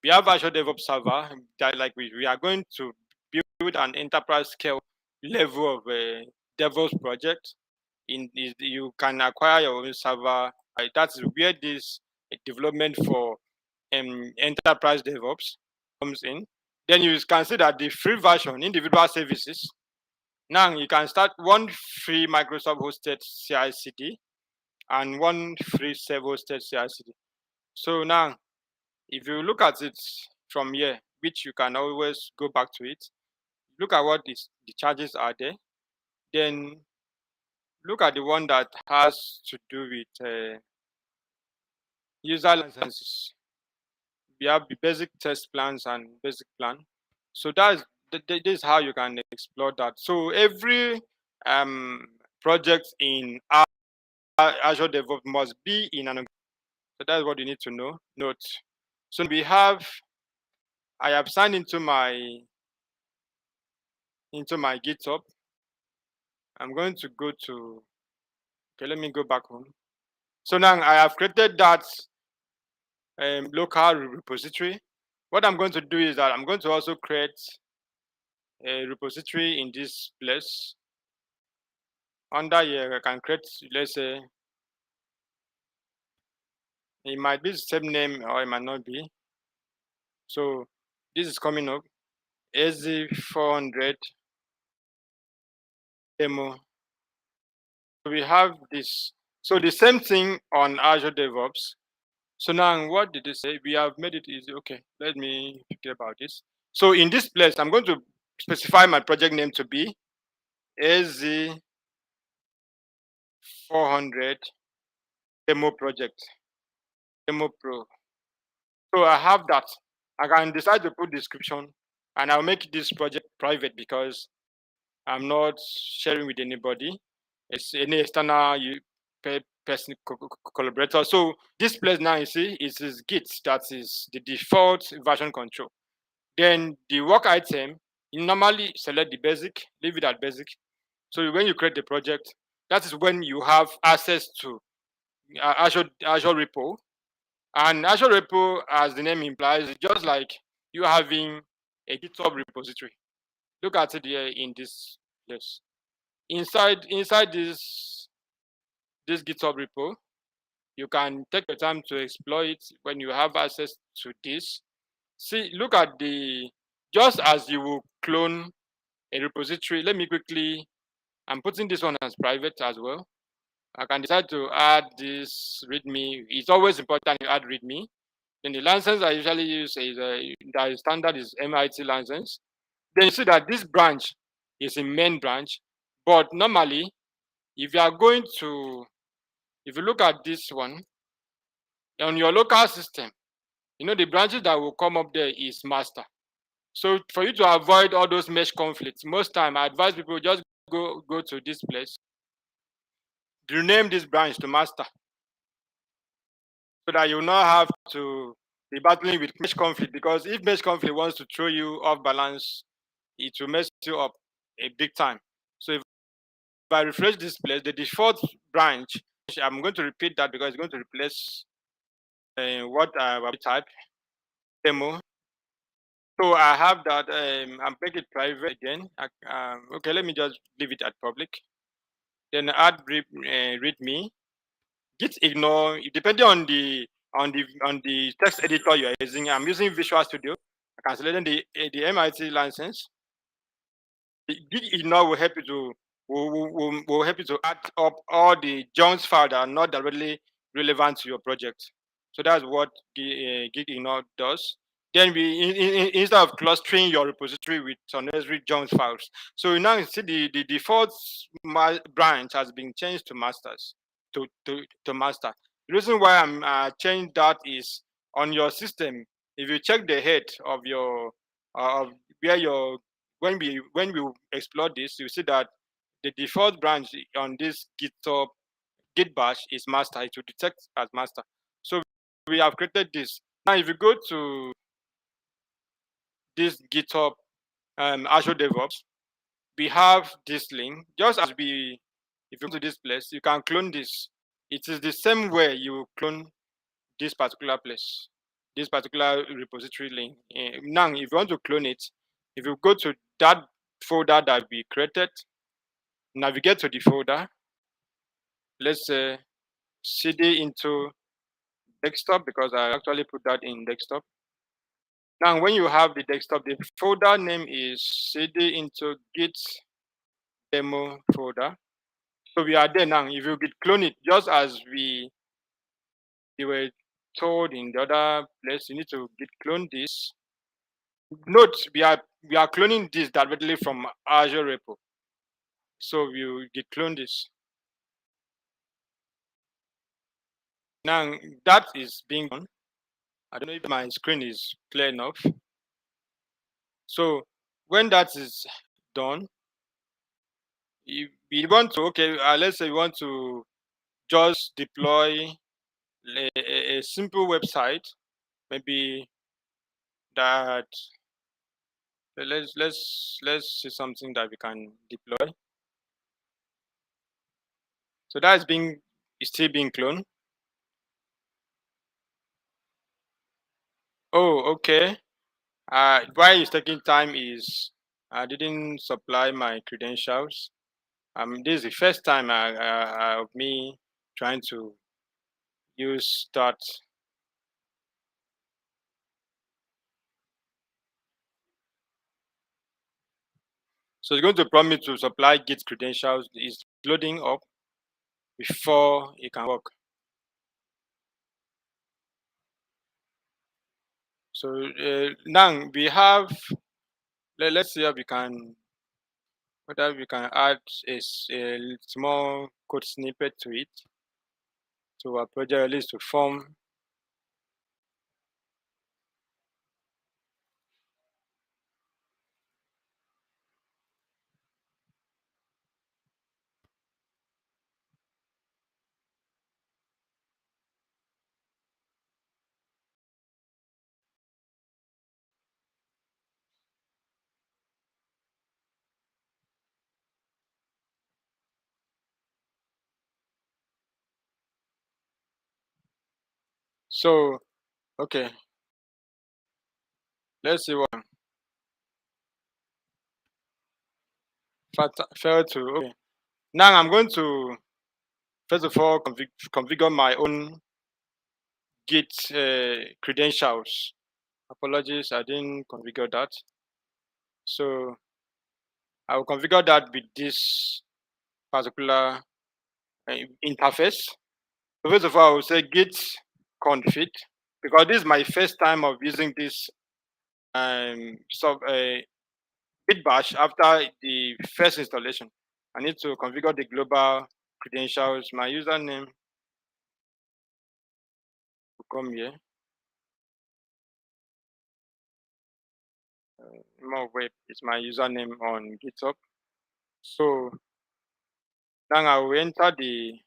We have Azure DevOps server that we are going to build an enterprise scale level of a DevOps project. You can acquire your own server. That's where this development for enterprise DevOps comes in. Then you can see that the free version, individual services. Now you can start one free Microsoft hosted CI/CD and one free self-hosted CI/CD. So now, if you look at it from here, which you can always go back to it, look at what the charges are there. Then look at the one that has to do with user licenses. We have the basic test plans and basic plan. So this is how you can explore that. So every project in Azure DevOps must be in an. So that's what you need to know. Note. So I have signed into my GitHub. I'm going to go to. Okay, let me go back home. So now I have created that local repository. What I'm going to do is that I'm going to also create a repository in this place. Under here, I can create, let's say, it might be the same name or it might not be. So this is coming up, AZ400 demo. So we have this. So the same thing on Azure DevOps. So now what did they say? We have made it easy. Okay, let me think about this. So in this place, I'm going to specify my project name to be AZ400 demo project, demo pro. So I have that. I can decide to put description, and I'll make this project private because I'm not sharing with anybody. It's any external person collaborator. So this place now, you see, is Git. That is the default version control. Then the work item, you normally select the basic, leave it at basic. So when you create the project, that is when you have access to Azure repo. And Azure repo, as the name implies, is just like you having a GitHub repository. Look at it here in this place. Inside this GitHub repo, you can take your time to explore it when you have access to this. See, look at just as you will clone a repository. Let me quickly, I'm putting this one as private as well. I can decide to add this README. It's always important to add README. Then the license I usually use is the standard is MIT license. Then you see that this branch is a main branch, but normally, if you are going to, if you look at this one, on your local system, the branches that will come up there is master. So for you to avoid all those mesh conflicts, most time I advise people just go to this place, rename this branch to master, so that you will not have to be battling with mesh conflict, because if mesh conflict wants to throw you off balance, it will mess you up a big time. So if I refresh this place, the default branch, I'm going to repeat that because it's going to replace what I type demo. So I have that. I'm make it private again. Okay, let me just leave it at public. Then add readme. Git ignore depending on the text editor you are using. I'm using Visual Studio. I can select the MIT license. The Git ignore will help you to will help you to add up all the Jones files that are not directly relevant to your project. So that's what Git ignore does. Then instead of clustering your repository with unnecessary Jones files, so you now see the default branch has been changed to masters to master. The reason why I'm changing that is on your system. If you check the head of your of where your when we explore this, you see that the default branch on this GitHub Git bash is master. It will detect as master. So we have created this. Now, if you go to this GitHub Azure DevOps, we have this link. Just as if you go to this place, you can clone this. It is the same way you clone this particular place, this particular repository link. Now, if you want to clone it, if you go to that folder that we created, navigate to the folder. Let's say cd into desktop, because I actually put that in desktop. Now, when you have the desktop, the folder name is cd into git demo folder. So we are there now. If you git clone it, just as we were told in the other place, you need to git clone this. Note, we are cloning this directly from Azure repo. So we will git clone this. Now that is being done. I don't know if my screen is clear enough. So when that is done, if we want to, okay, let's say we want to just deploy a simple website, maybe that let's see something that we can deploy. So that is still being cloned. Oh, okay. Why it's taking time is I didn't supply my credentials. This is the first time of me trying to use that. So it's going to prompt me to supply Git credentials. It's loading up before it can work. So now we have. Let's see if we can whether we can add a small code snippet to it, to our project, at least to form. So okay, let's see what failed to. Okay, now I'm going to first of all configure my own Git credentials. Apologies, I didn't configure that. So I will configure that with this particular interface. So first of all, I will say git config, because this is my first time of using this git bash after the first installation. I need to configure the global credentials. My username will come here. More web is my username on GitHub. So now I will enter the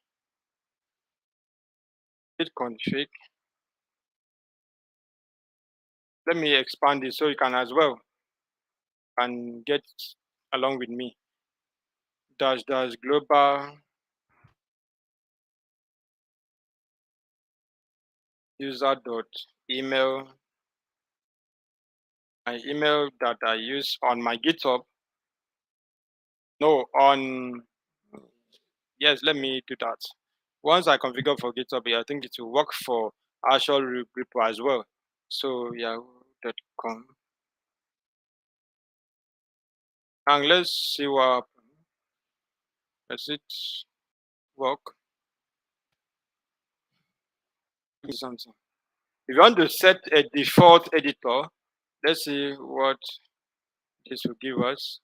git config. Let me expand this so you can as well and get along with me. Dash global user dot email, my email that I use on my GitHub. No, on, yes, let me do that. Once I configure for GitHub, I think it will work for Azure repo as well. So yahoo.com. And let's see what happens. Does it work? Something. If you want to set a default editor, let's see what this will give us.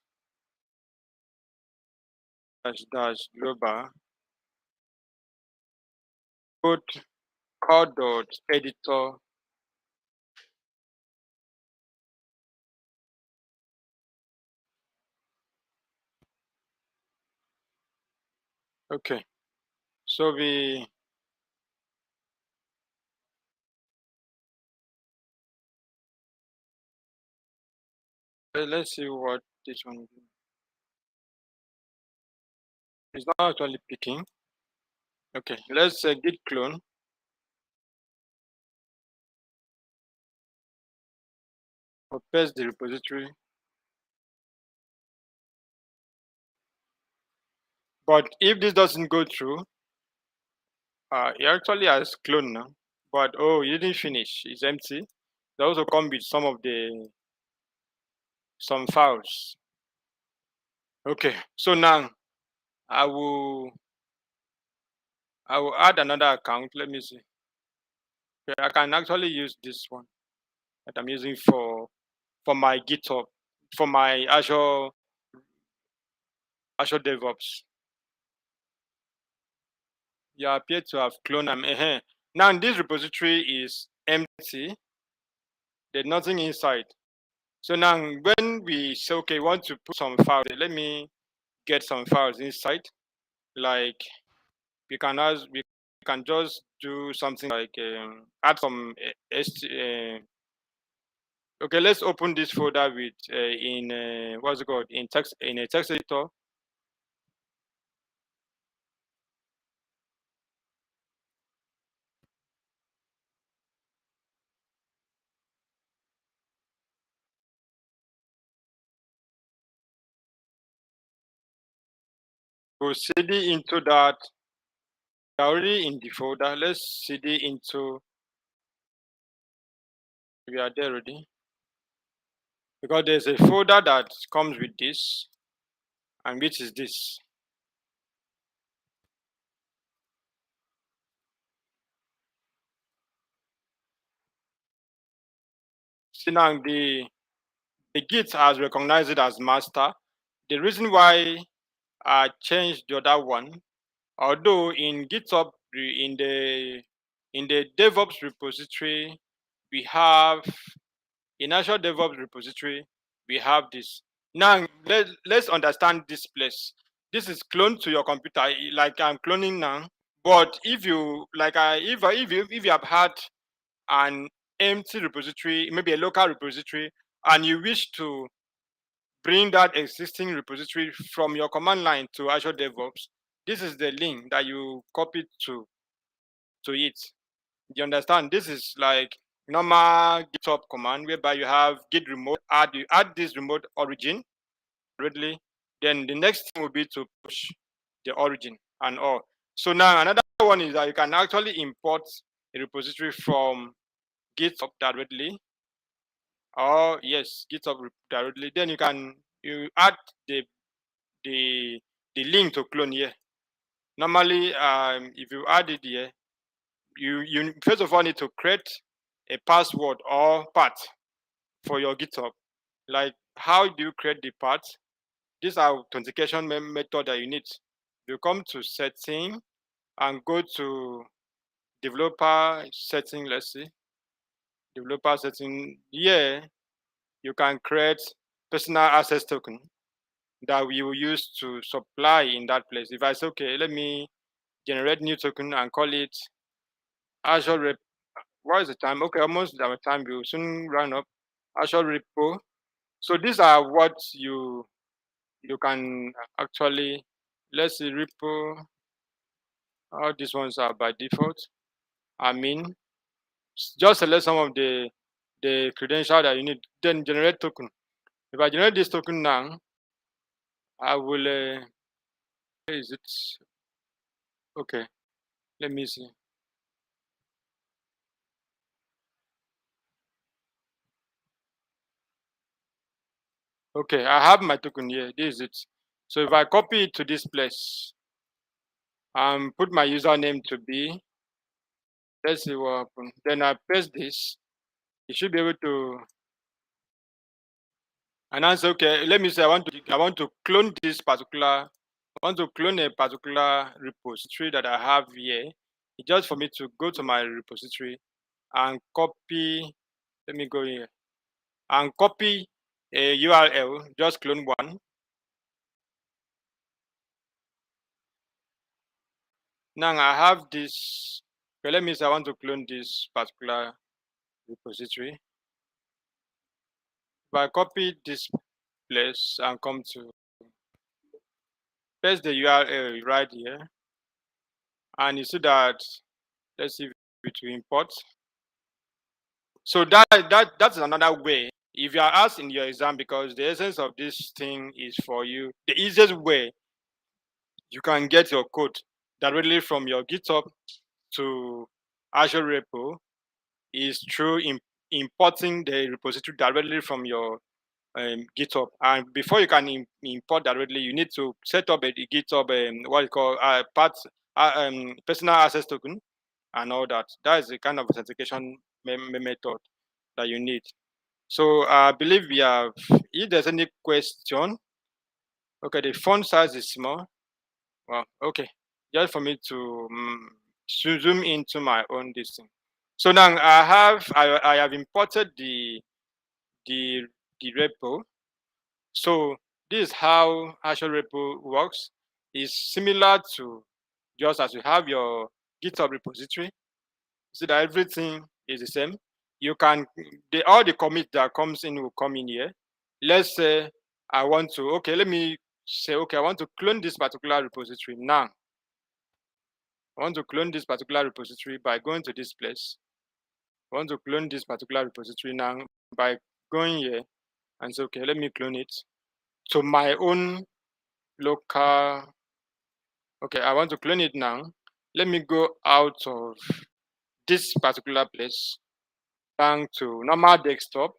Dash global put core.editor. Okay, so let's see what this one is. It's not actually picking. Okay, let's git clone. Or paste the repository. But if this doesn't go through, it actually has clone now. But oh, you didn't finish. It's empty. They also come with some files. Okay, so now I will add another account. Let me see. Okay, I can actually use this one that I'm using for my GitHub, for my Azure DevOps. You appear to have cloned them. Now this repository is empty. There's nothing inside. So now when we say, okay, we want to put some files, let me get some files inside. Like we can just do something like add some okay, let's open this folder with in what's it called, in a text editor. We'll cd into that. We're already in the folder. Let's cd into. We are there already. Because there's a folder that comes with this, and which is this. See now the Git has recognized it as master. The reason why I changed the other one, although in GitHub in the DevOps repository, we have in Azure DevOps repository, we have this. Now let's understand this place. This is cloned to your computer, like I'm cloning now. But if you if you have had an empty repository, maybe a local repository, and you wish to bring that existing repository from your command line to Azure DevOps, this is the link that you copy to it. You understand? This is like normal GitHub command whereby you have git remote, you add this remote origin readily. Then the next thing will be to push the origin and all. So now another one is that you can actually import a repository from GitHub directly. Or yes, GitHub directly. Then you add the link to clone here. Normally, if you add it here, you first of all need to create a password or path for your GitHub. Like how do you create the path? These are authentication method that you need. You come to setting and go to developer setting. Let's see, developer setting. Here you can create personal access token that we will use to supply in that place. If I say, okay, let me generate new token and call it Azure Rep what is the time? Okay, almost our time will soon run up. Azure repo. So these are what you can actually, let's see, repo. All these ones are by default. I mean, just select some of the credential that you need, then generate token. If I generate this token now, I will, where is it? Okay, let me see. Okay, I have my token here. This is it. So if I copy it to this place and put my username to be, let's see what happens. Then I paste this. You should be able to announce. Okay, let me say I want to clone this particular. I want to clone a particular repository that I have here. It's just for me to go to my repository and copy. Let me go here and copy a URL. Just clone one. Now I have this. Okay, let me say I want to clone this particular repository. If I copy this place and come to paste the URL right here, and you see that, let's see if it will import. So that's another way. If you are asked in your exam, because the essence of this thing is for you, the easiest way you can get your code directly from your GitHub to Azure repo is through importing the repository directly from your GitHub. And before you can import directly, you need to set up a GitHub what you call personal access token and all that. That is the kind of authentication method that you need. So I believe we have. If there's any question, okay, the font size is small. Well, okay, just for me to zoom into my own this thing. So now I have imported the repo. So this is how Azure repo works. It's similar to just as you have your GitHub repository. See that everything is the same. You can all the commit that comes in will come in here. Let's say I want to, okay, let me say, okay, I want to clone this particular repository now. I want to clone this particular repository by going to this place. I want to clone this particular repository now by going here and say, okay, let me clone it to my own local. Okay, I want to clone it now. Let me go out of this particular place, back to normal desktop.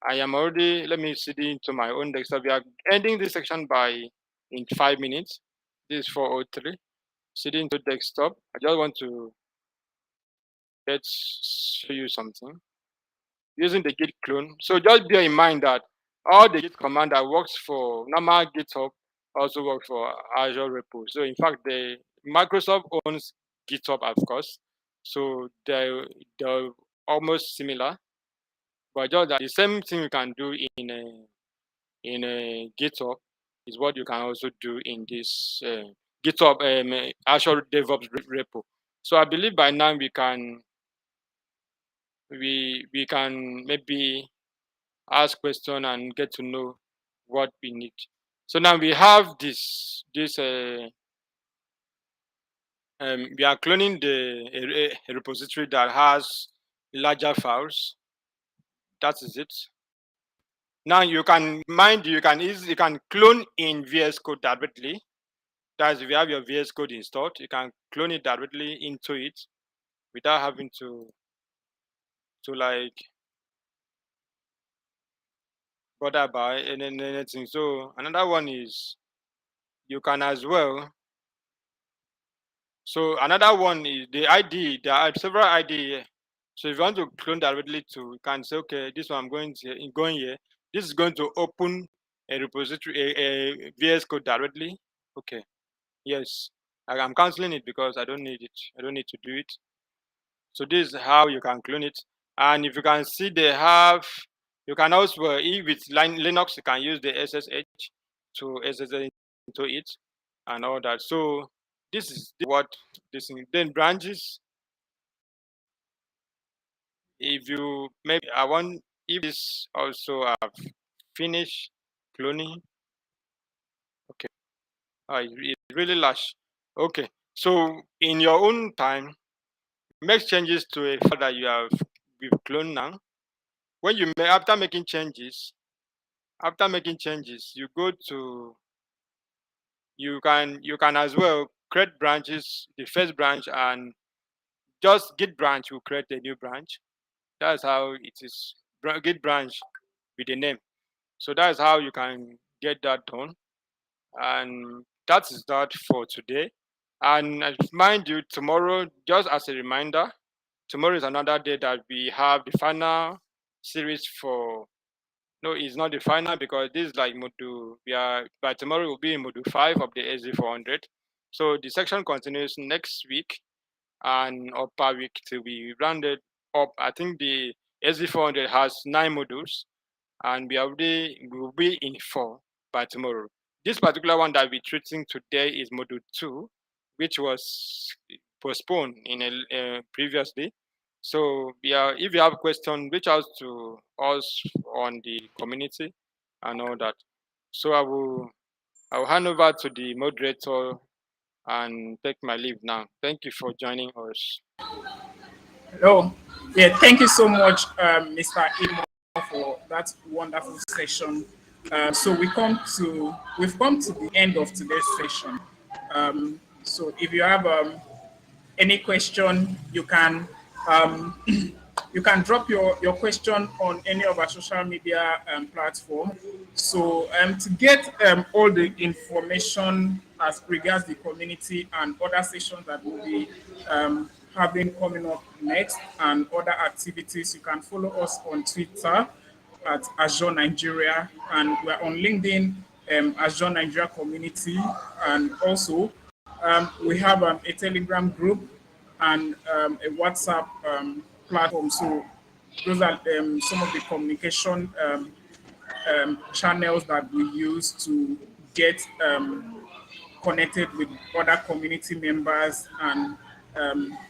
I am already, let me see into my own desktop. We are ending this section by in 5 minutes. This is 403. Sitting to desktop. I just want to show you something using the git clone. So just bear in mind that all the git command that works for normal GitHub also works for Azure repo. So in fact, the Microsoft owns GitHub, of course. So they're almost similar, but just that the same thing you can do in a GitHub is what you can also do in this GitHub Azure DevOps repo. So I believe by now we can maybe ask question and get to know what we need. So now we have this we are cloning a repository that has larger files. That is it. Now you can clone in VS Code directly. That is, if you have your VS Code installed, you can clone it directly into it without having to like bother by anything. So another one is you can as well. So another one is the ID. There are several ID here. So if you want to clone directly to, you can say, okay, this one I'm going here. This is going to open a repository, a VS Code directly. Okay. Yes. I'm canceling it because I don't need it. I don't need to do it. So this is how you can clone it. And if you can see, you can also, if it's Linux, you can use the SSH to SSH into it and all that. So this is what this thing. Then branches. if you maybe I want if this also have finished cloning. Okay. It's really large. Okay. So in your own time, make changes to a file that you have with clone now. When you after making changes, you go to you can as well create branches, the first branch, and just git branch will create a new branch. That's how it is. Git branch with a name. So that's how you can get that done. And that is that for today. And mind you, tomorrow, just as a reminder, tomorrow is another day that we have the final series for. No, it's not the final because this is like module. We are by tomorrow will be in module 5 of the SZ400. So the section continues next week and up per week till we rounded up. I think the SZ400 has 9 modules, and we will be in 4 by tomorrow. This particular one that we're treating today is module 2, which was postponed in previously. So yeah, if you have questions, reach out to us on the community and all that. So I will hand over to the moderator and take my leave now. Thank you for joining us. Hello. Yeah, thank you so much, Mr. Imo, for that wonderful session. So we've come to the end of today's session. So if you have any question, you can you can drop your question on any of our social media platform. So to get all the information as regards the community and other sessions that we'll be having coming up next and other activities, you can follow us on Twitter at Azure Nigeria, and we're on LinkedIn, Azure Nigeria Community, and also we have a Telegram group and a WhatsApp platform. So those are some of the communication channels that we use to get connected with other community members and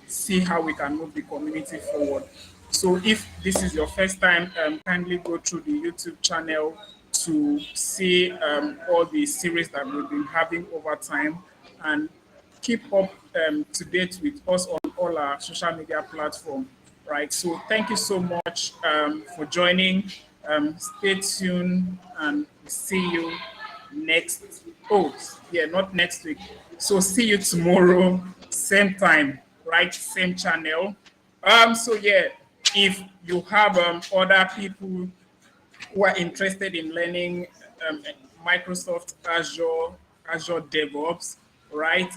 see how we can move the community forward. So if this is your first time, kindly go through the YouTube channel to see all the series that we've been having over time, and keep up to date with us on all our social media platforms. Right. So thank you so much for joining. Stay tuned and see you next. Oh, yeah, not next week. So see you tomorrow, same time, right? Same channel. So yeah, if you have other people who are interested in learning Microsoft Azure DevOps, right?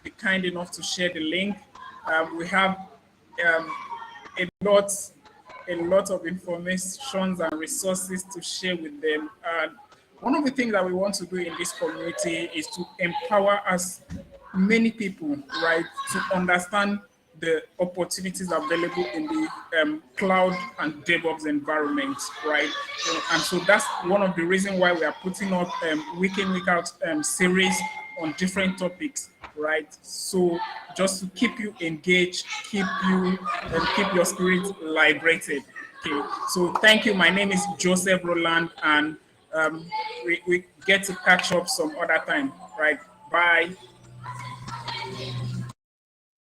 Be kind enough to share the link. We have um, a lot of information and resources to share with them. One of the things that we want to do in this community is to empower as many people, right, to understand the opportunities available in the cloud and DevOps environment, right? And so that's one of the reasons why we are putting up week in, week out series on different topics, right? So just to keep you engaged, keep your spirit liberated. Okay, so thank you. My name is Joseph Roland, and we get to catch up some other time, right? Bye.